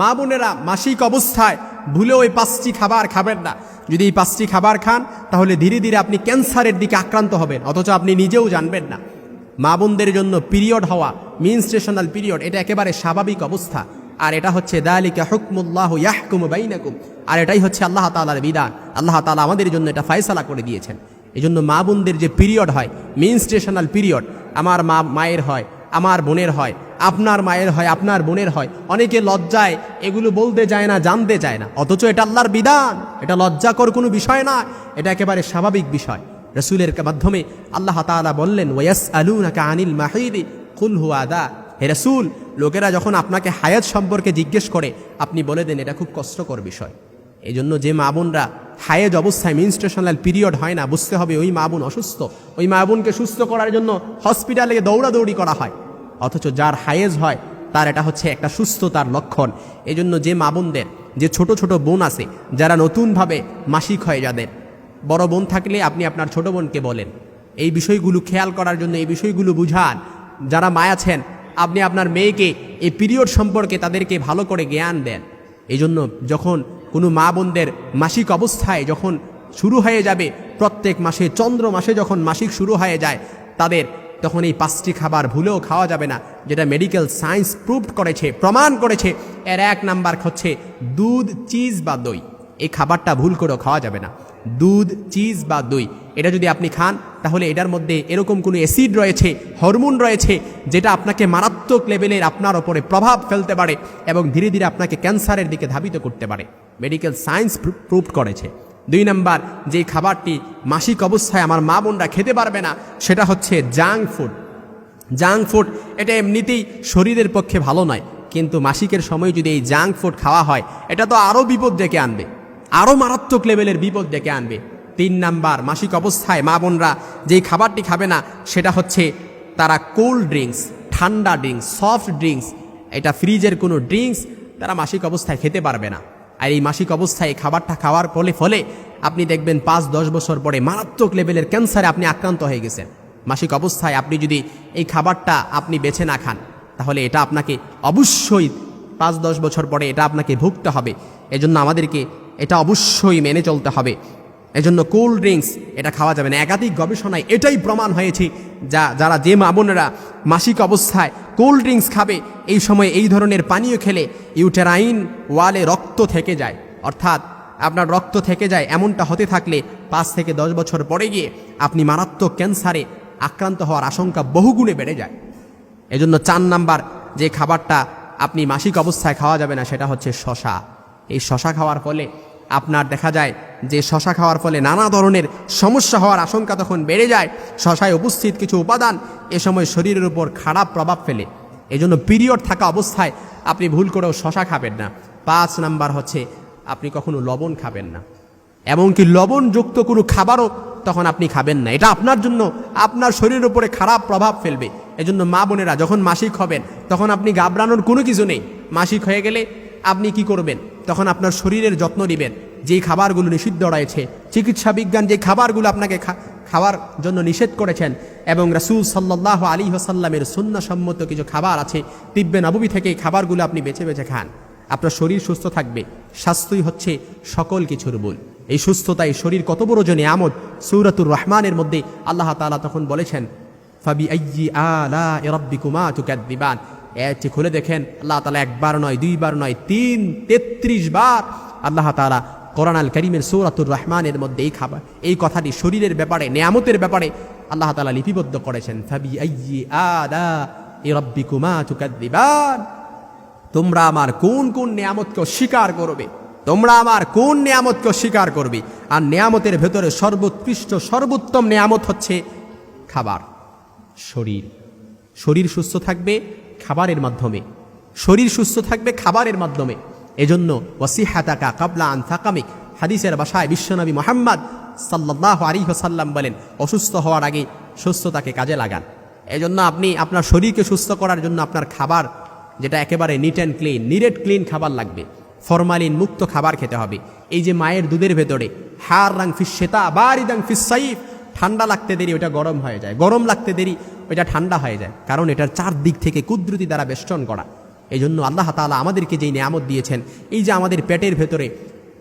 মা বোনেরা মাসিক অবস্থায় ভুলেও এই 5টি খাবার খাবেন না। যদি এই 5টি খাবার খান তাহলে ধীরে ধীরে আপনি ক্যান্সারের দিকে আক্রান্ত হবেন, অথচ আপনি নিজেও জানবেন না। মা বোনদের জন্য পিরিয়ড হওয়া, মেনস্ট্রুয়েশনাল পিরিয়ড, এটা একেবারে স্বাভাবিক অবস্থা। আর এটা হচ্ছে যালিকা হুকমুল্লাহু ইয়াহকুমু বাইনাকুম, আর এটাই হচ্ছে আল্লাহ তাআলার বিধান। আল্লাহ তাআলা আমাদের জন্য এটা ফয়সালা করে দিয়েছেন। এজন্য মা বোনদের যে পিরিয়ড হয়, মেনস্ট্রুয়েশনাল পিরিয়ড, আমার মায়ের হয়, আমার বোনের হয়, আপনার মায়ের হয়, আপনার বোনের হয়, অনেকে লজ্জায় এগুলো বলতে যায় না, জানতে চায় না, অথচ এটা আল্লাহর বিধান। এটা লজ্জাকর কোনো বিষয় না, এটা একেবারে স্বাভাবিক বিষয়। রাসূলের মাধ্যমে আল্লাহ তাআলা বললেন, ওয়ায়াসআলুনাকা আনিল মাহিদি কুল হুয়া আযা। হে রাসূল, লোকেরা যখন আপনাকে হায়াত সম্পর্কে জিজ্ঞেস করে, আপনি বলে দেন এটা খুব কষ্টকর বিষয়। এই জন্য যে মা বোনরা হায়েজ অবস্থায় মেনস্ট্রুয়েশনাল পিরিয়ড হয় না, বুঝতে হবে ওই মা বোন অসুস্থ। ওই মা বোনকে সুস্থ করার জন্য হসপিটালে দৌড়াদৌড়ি করা হয়, অথচ যার হায়েজ হয় তার এটা হচ্ছে একটা সুস্থতার লক্ষণ। এই জন্য যে মা বোনদের, যে ছোট ছোট বোন আছে যারা নতুনভাবে মাসিক হয়, যাদের বড় বোন থাকলে আপনি আপনার ছোট বোনকে বলেন এই বিষয়গুলো খেয়াল করার জন্য, এই বিষয়গুলো বুঝান। যারা মা আছেন, আপনি আপনার মেয়েকে এই পিরিয়ড সম্পর্কে তাদেরকে ভালো করে জ্ঞান দেন। এই জন্য যখন কোনো মা বোনদের মাসিক অবস্থায় যখন শুরু হয়ে যাবে, প্রত্যেক মাসে চন্দ্র মাসে যখন মাসিক শুরু হয়ে যায়, তাদের তখন এই 5টি খাবার ভুলেও খাওয়া যাবে না, যেটা মেডিকেল সায়েন্স প্রুভড করেছে, প্রমাণ করেছে। এর 1 নাম্বার হচ্ছে দুধ, চিজ বা দই। এই খাবারটা ভুল করেও খাওয়া যাবে না। দুধ, চিজ বা দই, এটা যদি আপনি খান তাহলে এটার মধ্যে এরকম কোনো অ্যাসিড রয়েছে, হরমোন রয়েছে, যেটা আপনাকে মারাত্মক লেভেলের আপনার ওপরে প্রভাব ফেলতে পারে এবং ধীরে ধীরে আপনাকে ক্যান্সারের দিকে ধাবিত করতে পারে। মেডিকেল সায়েন্স প্রুভড করেছে। 2 নাম্বার যে খাবারটি মাসিক অবস্থায় আমার মা বোনরা খেতে পারবে না, সেটা হচ্ছে জাঙ্ক ফুড। জাঙ্ক ফুড এটা এমনিতেই শরীরের পক্ষে ভালো নয়, কিন্তু মাসিকের সময় যদি এই জাঙ্ক ফুড খাওয়া হয়, এটা তো আরও বিপদ ডেকে আনবে, আরও মারাত্মক লেভেলের বিপদ ডেকে আনবে। 3 নাম্বার, মাসিক অবস্থায় মা বোনরা যেই খাবারটি খাবে না, সেটা হচ্ছে তারা কোল্ড ড্রিঙ্কস, ঠান্ডা ড্রিঙ্কস, সফট ড্রিঙ্কস, এটা ফ্রিজের কোনো ড্রিঙ্কস তারা মাসিক অবস্থায় খেতে পারবে না। আর এই মাসিক অবস্থায় খাবারটা খাওয়ার ফলে আপনি দেখবেন 5-10 বছর পরে মারাত্মক লেভেলের ক্যান্সারে আপনি আক্রান্ত হয়ে গেছেন। মাসিক অবস্থায় আপনি যদি এই খাবারটা আপনি বেছে না খান, তাহলে এটা আপনাকে অবশ্যই 5-10 বছর পরে এটা আপনাকে ভুগতে হবে। এজন্য আমাদেরকে এটা অবশ্যই মেনে চলতে হবে। এজন্য কোল্ড ড্রিঙ্কস এটা খাওয়া যাবে না। একাধিক গবেষণায় এটাই প্রমাণ হয়েছে, যারা যে মা বোনেরা মাসিক অবস্থায় কোল্ড ড্রিঙ্কস খাবে, এই সময় এই ধরনের পানীয় খেলে ইউটেরাইন ওয়ালে রক্ত থেকে যায়, অর্থাৎ আপনার রক্ত থেকে যায়। এমনটা হতে থাকলে 5 থেকে 10 বছর পরে গিয়ে আপনি মারাত্মক ক্যান্সারে আক্রান্ত হওয়ার আশঙ্কা বহুগুণে বেড়ে যায়। এজন্য 4 নাম্বার যে খাবারটা আপনি মাসিক অবস্থায় খাওয়া যাবে না, সেটা হচ্ছে শশা। এই শশা খাওয়ার ফলে আপনার দেখা যায় যে শশা খাওয়ার ফলে নানা ধরনের সমস্যা হওয়ার আশঙ্কা তখন বেড়ে যায়। শশায় উপস্থিত কিছু উপাদান এ সময় শরীরের উপর খারাপ প্রভাব ফেলে। এজন্য পিরিয়ড থাকা অবস্থায় আপনি ভুল করেও শশা খাবেন না। 5 নাম্বার হচ্ছে আপনি কখনো লবণ খাবেন না, এমনকি লবণযুক্ত কোনো খাবারও তখন আপনি খাবেন না। এটা আপনার জন্য, আপনার শরীরের উপরে খারাপ প্রভাব ফেলবে। এজন্য মা বোনেরা যখন মাসিক হবেন, তখন আপনি ঘাবড়ানোর কোনো কিছু নেই। মাসিক হয়ে গেলে আপনি কি করবেন? তখন আপনার শরীরের যত্ন নেবেন। যেই খাবারগুলো নিষিদ্ধ রয়েছে, চিকিৎসা বিজ্ঞান যে খাবারগুলো আপনাকে খাওয়ার জন্য নিষেধ করেছেন, এবং রাসূল সাল্লাল্লাহু আলাইহি ওয়াসাল্লামের সুন্নাহসম্মত কিছু খাবার আছে, তিব্বে নববী থেকে এই খাবারগুলো আপনি বেছে বেছে খান। আপনার শরীর সুস্থ থাকবে। স্বাস্থ্যই হচ্ছে সকল কিছুর মূল। এই সুস্থতায় শরীর কত বড় যে নিয়ামত। সূরাতুর রহমানের মধ্যে আল্লাহ তাআলা তখন বলেছেন, ফাবিআইয়ি আলাኢ রাব্বিকুমা তুকাদ্দিবান। এটি খুলে দেখেন, আল্লাহ তাআলা 1 বার নয়, 2 বার নয়, 33 বার আল্লাহ তাআলা কোরআন আল কারীমের সূরাতুর রহমানের মধ্যে এই কথাটি শরীরের ব্যাপারে, নিয়ামতের ব্যাপারে আল্লাহ তাআলা লিপিবদ্ধ করেছেন। ফাবিআইয়ি আলাኢ রাব্বিকুমা তুকাদ্দিবান। তোমরা আমার কোন কোন নিয়ামতকে অস্বীকার করবে, তোমরা আমার কোন নিয়ামতকে অস্বীকার করবে? আর নিয়ামতের ভেতরে সর্বোৎকৃষ্ট, সর্বোত্তম নিয়ামত হচ্ছে খাবার। শরীর সুস্থ থাকবে খাবারের মাধ্যমে, শরীর সুস্থ থাকবে খাবারের মাধ্যমে। এজন্য ওয়াসিহাতাকা কাবলা আন সাকামিক, হাদিসের ভাষায় বিশ্বনবী মুহাম্মদ সাল্লাল্লাহু আলাইহি ওয়াসাল্লাম বলেন, অসুস্থ হওয়ার আগে সুস্থতাকে কাজে লাগান। এজন্য আপনি আপনার শরীরকে সুস্থ করার জন্য আপনার খাবার, যেটা একেবারে নিট অ্যান্ড ক্লিন, নিরেট ক্লিন খাবার লাগবে। ফরমালিন মুক্ত খাবার খেতে হবে। এই যে মায়ের দুধের ভেতরে হার রাং ফিস শেতা বারিদাং ফিস সাইফ, ঠান্ডা লাগতে দেরি ওটা গরম হয়ে যায়, গরম লাগতে দেরি ওইটা ঠান্ডা হয়ে যায়, কারণ এটার 4 দিক থেকে কুদরতি দ্বারা বেষ্টন করা। এই জন্য আল্লাহ তাআলা আমাদেরকে যেই নিয়ামত দিয়েছেন, এই যে আমাদের পেটের ভেতরে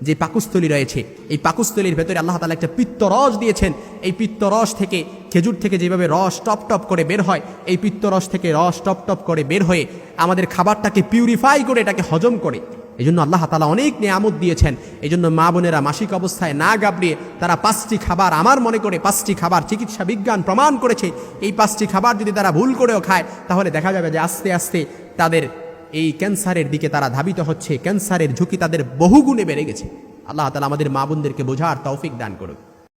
যে পাকস্থলী রয়েছে, এই পাকস্থলীর ভেতরে আল্লাহ তাআলা একটা পিত্তরস দিয়েছেন। এই পিত্তরস থেকে, খেজুর থেকে যেভাবে রস টপ টপ করে বের হয়, এই পিত্তরস থেকে রস টপ টপ করে বের হয়ে আমাদের খাবারটাকে পিউরিফাই করে এটাকে হজম করে। এই জন্য আল্লাহ তাআলা অনেক নিয়ামত দিয়েছেন। এই জন্য মা বোনেরা মাসিক অবস্থায় না গাবড়িয়ে তারা 5টি খাবার, আমার মনে করে 5টি খাবার চিকিৎসা বিজ্ঞান প্রমাণ করেছে, এই 5টি খাবার যদি তারা ভুল করেও খায় তাহলে দেখা যাবে যে আস্তে আস্তে তাদের এই ক্যান্সারের দিকে তারা ধাবিত হচ্ছে, ক্যান্সারের ঝুঁকি তাদের বহুগুণে বেড়ে গেছে। আল্লাহ তাআলা আমাদের মা বোনদেরকে বোঝার তৌফিক দান করুক।